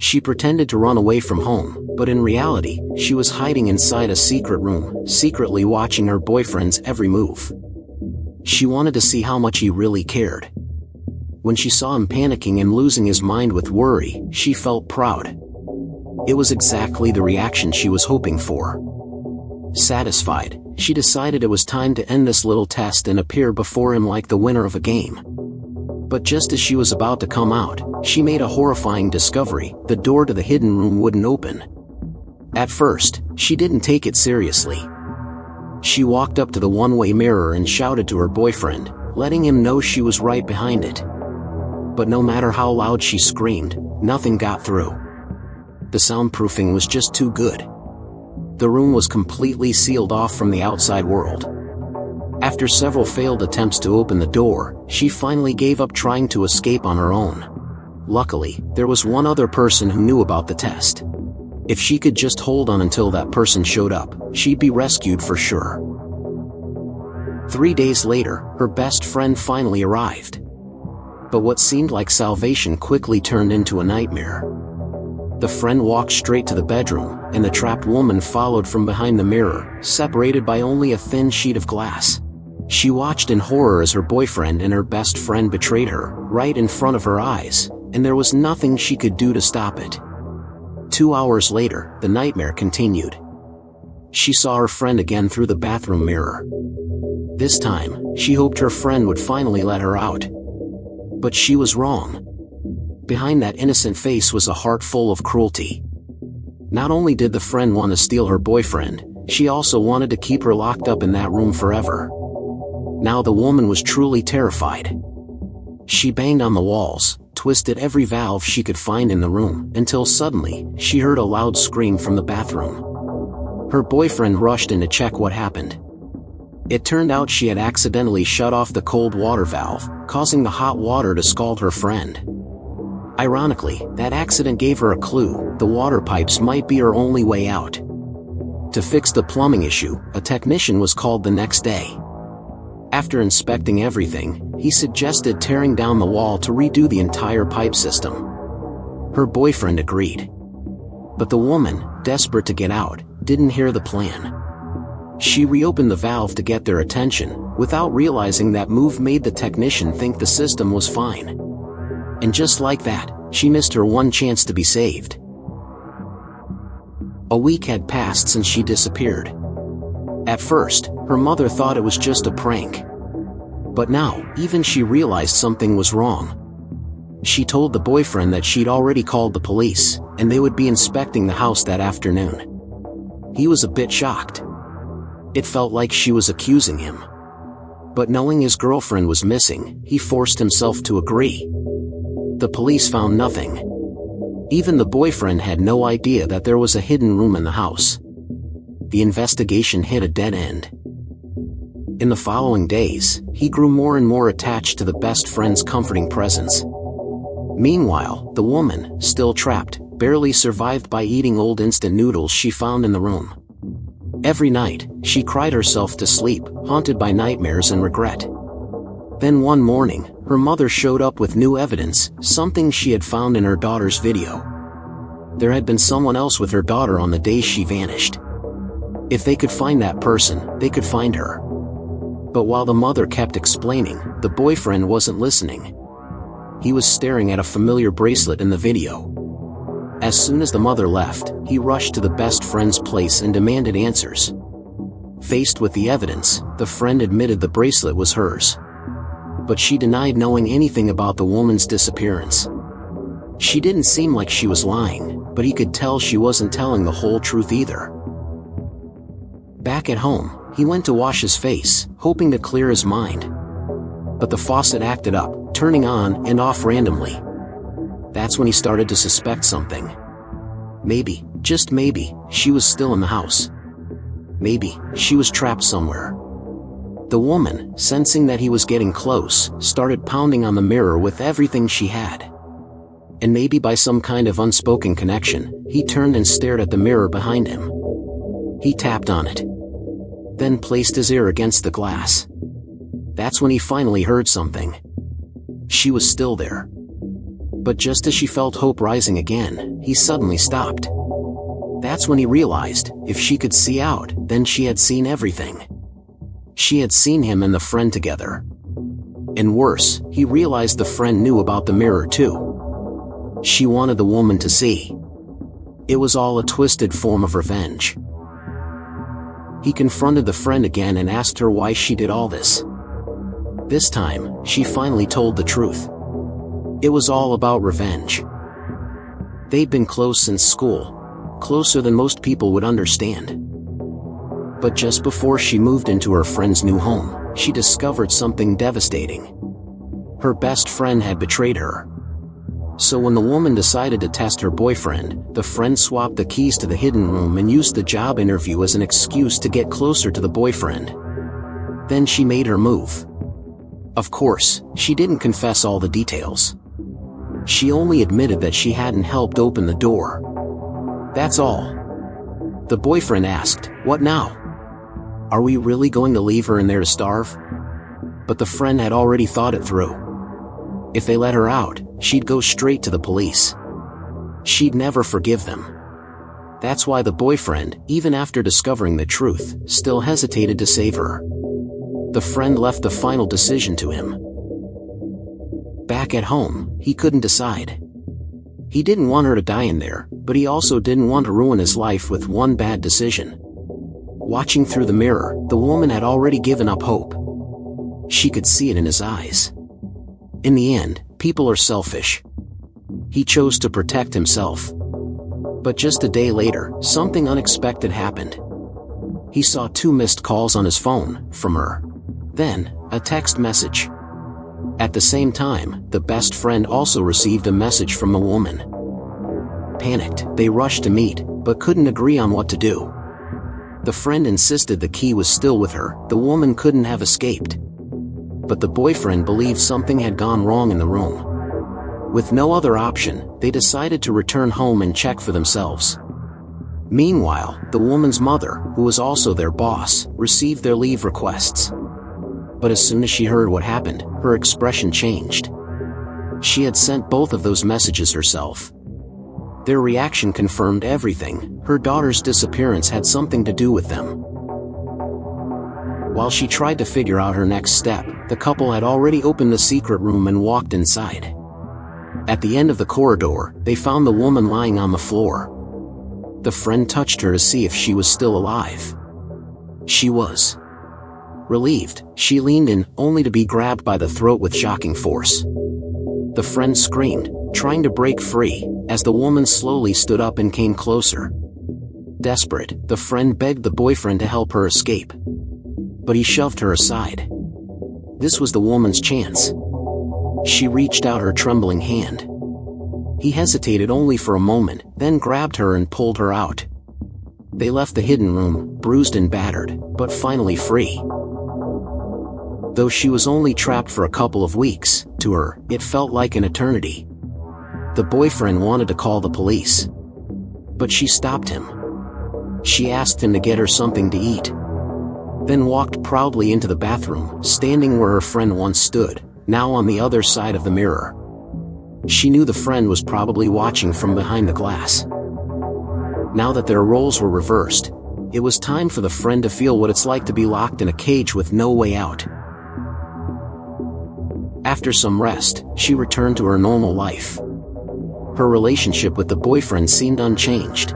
She pretended to run away from home, but in reality, she was hiding inside a secret room, secretly watching her boyfriend's every move. She wanted to see how much he really cared. When she saw him panicking and losing his mind with worry, she felt proud. It was exactly the reaction she was hoping for. Satisfied, she decided it was time to end this little test and appear before him like the winner of a game. But just as she was about to come out, she made a horrifying discovery: the door to the hidden room wouldn't open. At first, she didn't take it seriously. She walked up to the one-way mirror and shouted to her boyfriend, letting him know she was right behind it. But no matter how loud she screamed, nothing got through. The soundproofing was just too good. The room was completely sealed off from the outside world. After several failed attempts to open the door, she finally gave up trying to escape on her own. Luckily, there was one other person who knew about the test. If she could just hold on until that person showed up, she'd be rescued for sure. 3 days later, her best friend finally arrived. But what seemed like salvation quickly turned into a nightmare. The friend walked straight to the bedroom, and the trapped woman followed from behind the mirror, separated by only a thin sheet of glass. She watched in horror as her boyfriend and her best friend betrayed her, right in front of her eyes, and there was nothing she could do to stop it. 2 hours later, the nightmare continued. She saw her friend again through the bathroom mirror. This time, she hoped her friend would finally let her out. But she was wrong. Behind that innocent face was a heart full of cruelty. Not only did the friend want to steal her boyfriend, she also wanted to keep her locked up in that room forever. Now the woman was truly terrified. She banged on the walls, twisted every valve she could find in the room, until suddenly, she heard a loud scream from the bathroom. Her boyfriend rushed in to check what happened. It turned out she had accidentally shut off the cold water valve, causing the hot water to scald her friend. Ironically, that accident gave her a clue: the water pipes might be her only way out. To fix the plumbing issue, a technician was called the next day. After inspecting everything, he suggested tearing down the wall to redo the entire pipe system. Her boyfriend agreed. But the woman, desperate to get out, didn't hear the plan. She reopened the valve to get their attention, without realizing that move made the technician think the system was fine. And just like that, she missed her one chance to be saved. A week had passed since she disappeared. At first, her mother thought it was just a prank. But now, even she realized something was wrong. She told the boyfriend that she'd already called the police, and they would be inspecting the house that afternoon. He was a bit shocked. It felt like she was accusing him. But knowing his girlfriend was missing, he forced himself to agree. The police found nothing. Even the boyfriend had no idea that there was a hidden room in the house. The investigation hit a dead end. In the following days, he grew more and more attached to the best friend's comforting presence. Meanwhile, the woman, still trapped, barely survived by eating old instant noodles she found in the room. Every night, she cried herself to sleep, haunted by nightmares and regret. Then one morning, her mother showed up with new evidence, something she had found in her daughter's video. There had been someone else with her daughter on the day she vanished. If they could find that person, they could find her. But while the mother kept explaining, the boyfriend wasn't listening. He was staring at a familiar bracelet in the video. As soon as the mother left, he rushed to the best friend's place and demanded answers. Faced with the evidence, the friend admitted the bracelet was hers. But she denied knowing anything about the woman's disappearance. She didn't seem like she was lying, but he could tell she wasn't telling the whole truth either. Back at home, he went to wash his face, hoping to clear his mind. But the faucet acted up, turning on and off randomly. That's when he started to suspect something. Maybe, just maybe, she was still in the house. Maybe, she was trapped somewhere. The woman, sensing that he was getting close, started pounding on the mirror with everything she had. And maybe by some kind of unspoken connection, he turned and stared at the mirror behind him. He tapped on it. Then placed his ear against the glass. That's when he finally heard something. She was still there. But just as she felt hope rising again, he suddenly stopped. That's when he realized, if she could see out, then she had seen everything. She had seen him and the friend together. And worse, he realized the friend knew about the mirror too. She wanted the woman to see. It was all a twisted form of revenge. He confronted the friend again and asked her why she did all this. This time, she finally told the truth. It was all about revenge. They'd been close since school, closer than most people would understand. But just before she moved into her friend's new home, she discovered something devastating. Her best friend had betrayed her. So when the woman decided to test her boyfriend, the friend swapped the keys to the hidden room and used the job interview as an excuse to get closer to the boyfriend. Then she made her move. Of course, she didn't confess all the details. She only admitted that she hadn't helped open the door. That's all. The boyfriend asked, "What now? Are we really going to leave her in there to starve?" But the friend had already thought it through. If they let her out, she'd go straight to the police. She'd never forgive them. That's why the boyfriend, even after discovering the truth, still hesitated to save her. The friend left the final decision to him. Back at home, he couldn't decide. He didn't want her to die in there, but he also didn't want to ruin his life with one bad decision. Watching through the mirror, the woman had already given up hope. She could see it in his eyes. In the end, people are selfish. He chose to protect himself. But just a day later, something unexpected happened. He saw 2 missed calls on his phone, from her. Then, a text message. At the same time, the best friend also received a message from the woman. Panicked, they rushed to meet, but couldn't agree on what to do. The friend insisted the key was still with her, the woman couldn't have escaped. But the boyfriend believed something had gone wrong in the room. With no other option, they decided to return home and check for themselves. Meanwhile, the woman's mother, who was also their boss, received their leave requests. But as soon as she heard what happened, her expression changed. She had sent both of those messages herself. Their reaction confirmed everything. Her daughter's disappearance had something to do with them. While she tried to figure out her next step, the couple had already opened the secret room and walked inside. At the end of the corridor, they found the woman lying on the floor. The friend touched her to see if she was still alive. She was. Relieved, she leaned in, only to be grabbed by the throat with shocking force. The friend screamed, trying to break free, as the woman slowly stood up and came closer. Desperate, the friend begged the boyfriend to help her escape. But he shoved her aside. This was the woman's chance. She reached out her trembling hand. He hesitated only for a moment, then grabbed her and pulled her out. They left the hidden room, bruised and battered, but finally free. Though she was only trapped for a couple of weeks, to her, it felt like an eternity. The boyfriend wanted to call the police. But she stopped him. She asked him to get her something to eat. Then walked proudly into the bathroom, standing where her friend once stood, now on the other side of the mirror. She knew the friend was probably watching from behind the glass. Now that their roles were reversed, it was time for the friend to feel what it's like to be locked in a cage with no way out. After some rest, she returned to her normal life. Her relationship with the boyfriend seemed unchanged.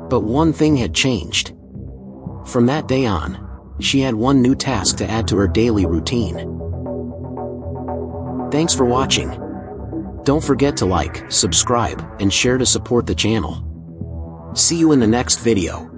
But one thing had changed. From that day on, she had one new task to add to her daily routine. Thanks for watching. Don't forget to like, subscribe, and share to support the channel. See you in the next video.